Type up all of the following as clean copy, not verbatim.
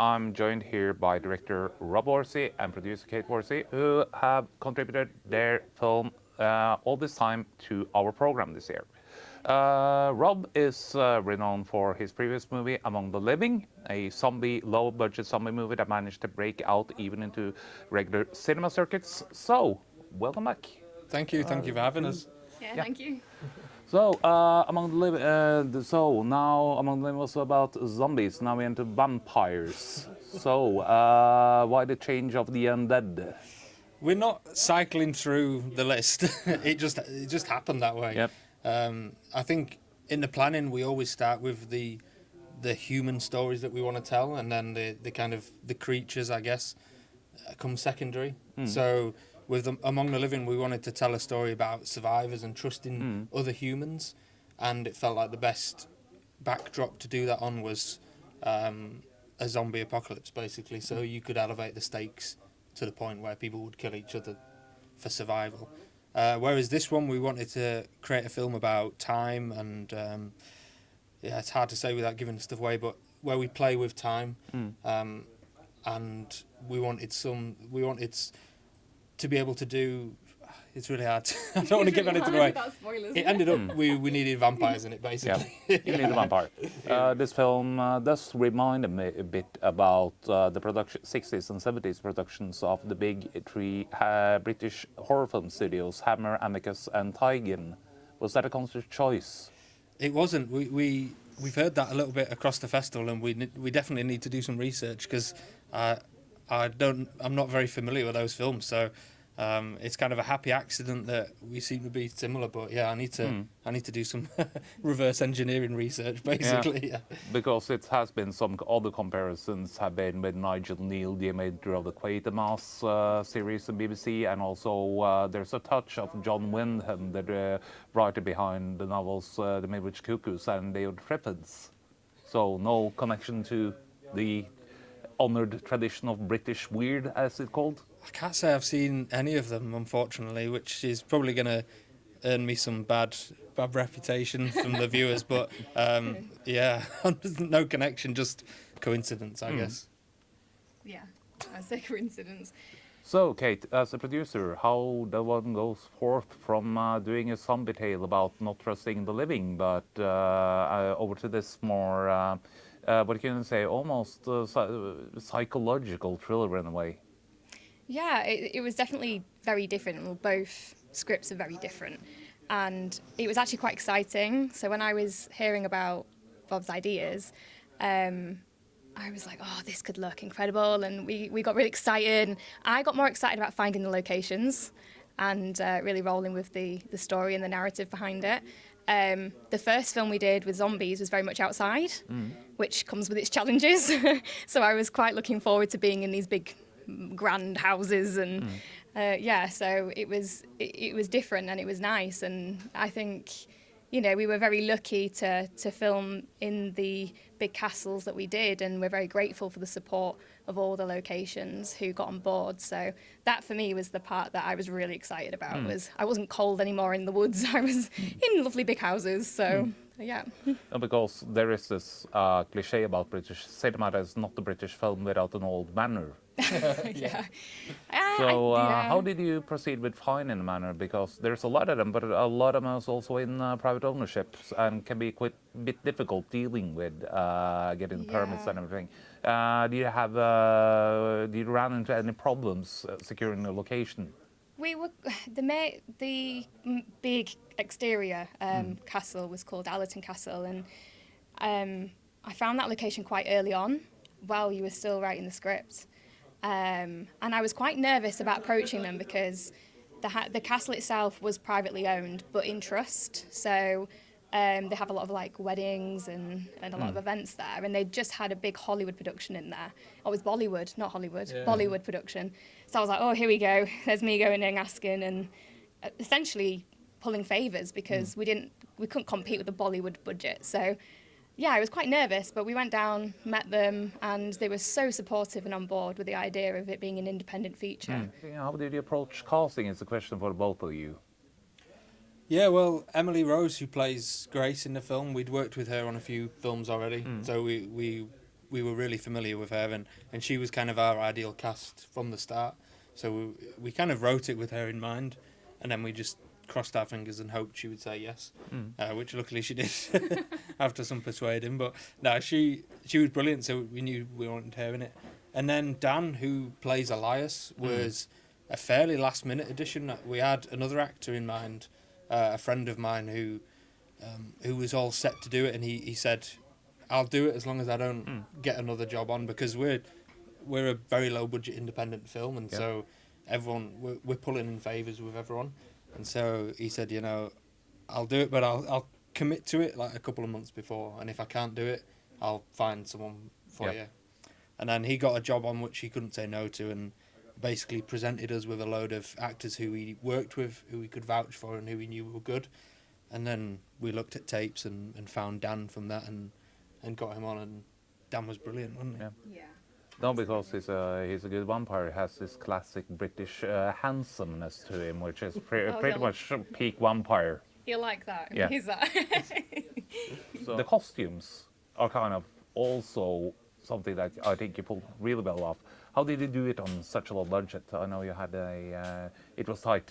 I'm joined here by director Rob Worsey and producer Kate Worsey, who have contributed their film all this time to our program this year. Rob is renowned for his previous movie Among the Living, a low-budget zombie movie that managed to break out even into regular cinema circuits. So, welcome back. Thank you for having us. Yeah, thank you. So, now Among the Living was about zombies. Now we're into vampires. So, why the change of the undead? We're not cycling through the list. it just happened that way. Yep. I think in the planning we always start with the human stories that we want to tell, and then the kind of the creatures, I guess, come secondary. So with Among the Living, we wanted to tell a story about survivors and trusting other humans, and it felt like the best backdrop to do that on was a zombie apocalypse, basically. So you could elevate the stakes to the point where people would kill each other for survival. Whereas this one, we wanted to create a film about time, and it's hard to say without giving stuff away, but where we play with time, and we wanted to be able to do. It's really hard. I don't want to give anything away. Without spoilers. It ended up we needed vampires in it, basically. Yeah, you need a vampire. This film does remind me a bit about the 60s and 70s productions of the big three British horror film studios, Hammer, Amicus, and Tigan. Was that a conscious choice? It wasn't. We've heard that a little bit across the festival, and we definitely need to do some research because I'm not very familiar with those films, so. It's kind of a happy accident that we seem to be similar, but yeah, I need to do some reverse engineering research, basically. Yeah. Because it has been some other comparisons have been with Nigel Neal, the maker of the Quatermass series on BBC, and also there's a touch of John Wyndham, the writer behind the novels The Midwich Cuckoos and The Old Triffids. So no connection to the honoured tradition of British weird, as it's called. I can't say I've seen any of them, unfortunately, which is probably going to earn me some bad reputation from the viewers. But yeah, no connection, just coincidence, I guess. Yeah, I say coincidence. So, Kate, as a producer, how the one goes forth from doing a zombie tale about not trusting the living, but over to this more, what can you say, almost psychological thriller in a way? Yeah, it was definitely very different. Well, both scripts are very different. And it was actually quite exciting. So when I was hearing about Bob's ideas, I was like, oh, this could look incredible. And we got really excited. And I got more excited about finding the locations and really rolling with the story and the narrative behind it. The first film we did with zombies was very much outside, which comes with its challenges. So I was quite looking forward to being in these big grand houses and so it was different and it was nice, and I think we were very lucky to film in the big castles that we did, and we're very grateful for the support of all the locations who got on board. So that for me was the part that I was really excited about. Was I wasn't cold anymore in the woods. I was in lovely big houses. So yeah. Because there is this cliche about British cinema that is not the British film without an old manor. Yeah. So how did you proceed with finding a manor? Because there's a lot of them, but a lot of them is also in private ownership and can be quite a bit difficult dealing with getting the permits and everything. Do you run into any problems securing a location? We were the big exterior castle was called Allerton Castle, and I found that location quite early on while you were still writing the script. And I was quite nervous about approaching them because the castle itself was privately owned but in trust. So they have a lot of like weddings and a lot of events there. And they just had a big Hollywood production in there. Oh, it was Bollywood, not Hollywood, Bollywood production. So I was like, oh, here we go. There's me going in asking and essentially pulling favours because we couldn't compete with the Bollywood budget. So yeah, I was quite nervous, but we went down, met them, and they were so supportive and on board with the idea of it being an independent feature. How did you approach casting? Is a question for both of you. Yeah, well, Emily Rose, who plays Grace in the film, we'd worked with her on a few films already, so we were really familiar with her, and she was kind of our ideal cast from the start. So we kind of wrote it with her in mind, and then we just crossed our fingers and hoped she would say yes, which luckily she did after some persuading. But no, she was brilliant, so we knew we wanted her in it. And then Dan, who plays Elias, was a fairly last minute addition. We had another actor in mind, a friend of mine who was all set to do it, and he said, I'll do it as long as I don't get another job on, because we're a very low budget independent film, and so we're pulling in favours with everyone. And so he said, I'll do it, but I'll commit to it like a couple of months before, and if I can't do it, I'll find someone for you. And then he got a job on which he couldn't say no to, and basically presented us with a load of actors who he worked with, who he could vouch for, and who he knew were good. And then we looked at tapes and found Dan from that, and got him on, and Dan was brilliant, wasn't he? Yeah. No, because he's a good vampire. He has this classic British handsomeness to him, which is pretty much peak vampire. He'll like that. Yeah. He's that. So the costumes are kind of also something that I think you pulled really well off. How did you do it on such a low budget? I know you had it was tight.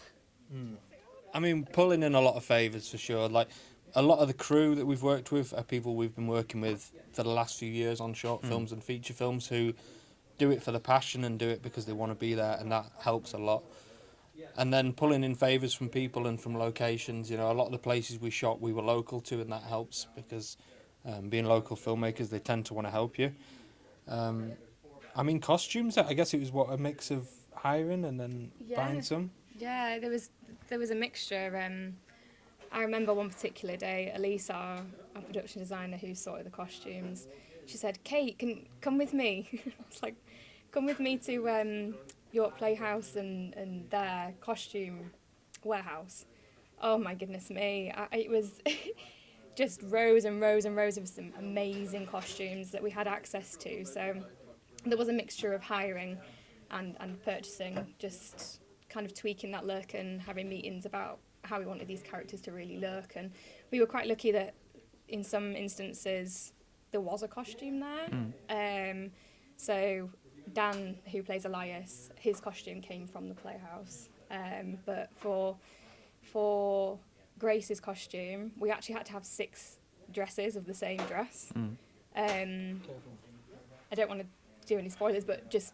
I mean, pulling in a lot of favours for sure. Like, a lot of the crew that we've worked with are people we've been working with for the last few years on short films and feature films, who do it for the passion and do it because they want to be there, and that helps a lot. And then pulling in favours from people and from locations, a lot of the places we shot we were local to, and that helps because being local filmmakers, they tend to want to help you. I mean, costumes, I guess it was a mix of hiring and then buying some? Yeah, there was a mixture. I remember one particular day, Elise, our production designer who sorted the costumes, she said, Kate, come with me. I was like, come with me to York Playhouse and their costume warehouse. Oh my goodness me. It was just rows and rows and rows of some amazing costumes that we had access to. So there was a mixture of hiring and purchasing, just kind of tweaking that look and having meetings about how we wanted these characters to really look. And we were quite lucky that in some instances there was a costume there. So Dan, who plays Elias, his costume came from the Playhouse. But for Grace's costume, we actually had to have 6 dresses of the same dress. I don't want to do any spoilers, but just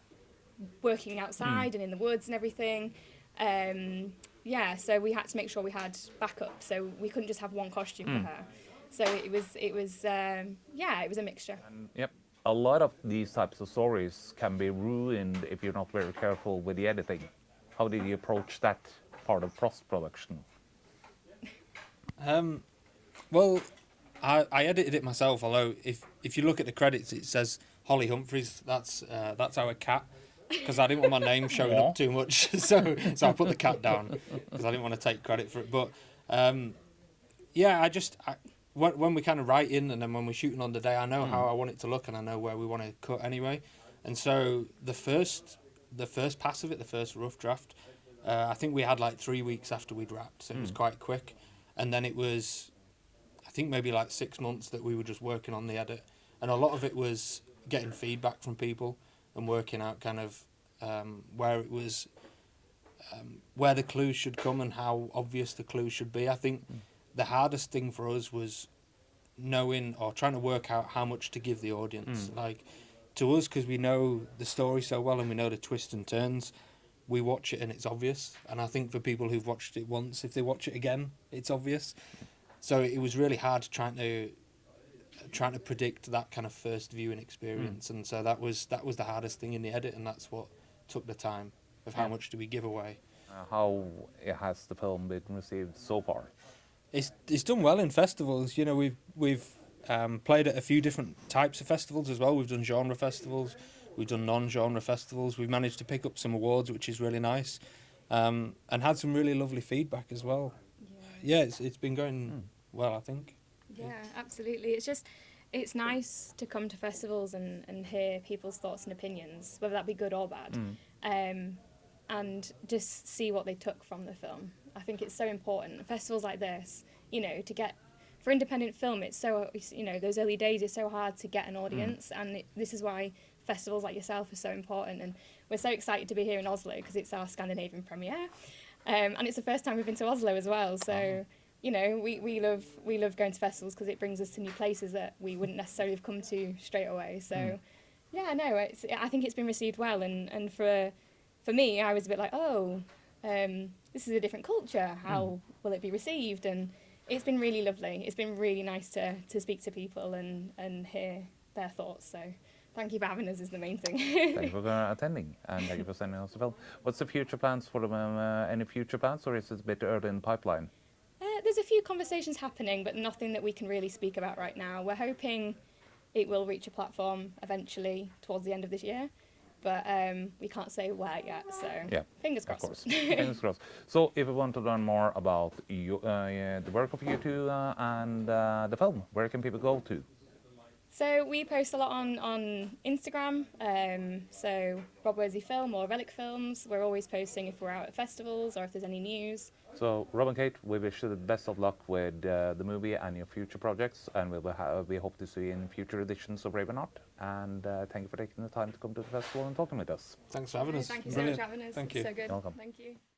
working outside and in the woods and everything. So we had to make sure we had backup, so we couldn't just have one costume for her. So it was a mixture. Yep. A lot of these types of stories can be ruined if you're not very careful with the editing. How did you approach that part of post-production? Well, I edited it myself, although if you look at the credits, it says Holly Humphries. That's our cat, because I didn't want my name showing up too much. so I put the cat down because I didn't want to take credit for it. But when we kind of write in, and then when we're shooting on the day, I know how I want it to look, and I know where we want to cut anyway. And so the first pass of it, the first rough draft, I think we had like 3 weeks after we'd wrapped, so it was quite quick. And then it was, I think maybe like 6 months that we were just working on the edit, and a lot of it was getting feedback from people and working out kind of where it was, where the clues should come and how obvious the clues should be. I think the hardest thing for us was knowing or trying to work out how much to give the audience. Like, to us, because we know the story so well and we know the twists and turns, we watch it and it's obvious. And I think for people who've watched it once, if they watch it again, it's obvious. So it was really hard trying to predict that kind of first viewing experience. And so that was the hardest thing in the edit, and that's what took the time of how much do we give away. How has the film been received so far? It's done well in festivals. We've played at a few different types of festivals as well. We've done genre festivals, we've done non-genre festivals. We've managed to pick up some awards, which is really nice, and had some really lovely feedback as well. Yeah, it's been going well, I think. Yeah, absolutely. It's nice to come to festivals and hear people's thoughts and opinions, whether that be good or bad, and just see what they took from the film. I think it's so important. Festivals like this, to get for independent film, it's so, you know, those early days are so hard to get an audience, and this is why festivals like yourself are so important. And we're so excited to be here in Oslo because it's our Scandinavian premiere, and it's the first time we've been to Oslo as well. So you know, we love going to festivals because it brings us to new places that we wouldn't necessarily have come to straight away. So yeah, no, I think it's been received well, and for me, I was a bit like, oh, this is a different culture. How will it be received? And it's been really lovely. It's been really nice to speak to people and hear their thoughts. So thank you for having us is the main thing. Thank you for attending, and thank you for sending us the film. What's the future plans for them? Any future plans, or is it a bit early in the pipeline? There's a few conversations happening, but nothing that we can really speak about right now. We're hoping it will reach a platform eventually towards the end of this year, but we can't say where yet, so Yeah, fingers of crossed. course. Fingers crossed. So, if you want to learn more about you, the work of you two and the film, where can people go to? So we post a lot on Instagram, so Rob Worsey Film or Relic Films. We're always posting if we're out at festivals or if there's any news. So, Rob and Kate, we wish you the best of luck with the movie and your future projects, and we hope to see you in future editions of Ravenheart. And thank you for taking the time to come to the festival and talking with us. Thanks for having us. Thank you so Brilliant. much for having us. Thank It's you. so good. You're welcome. Thank you.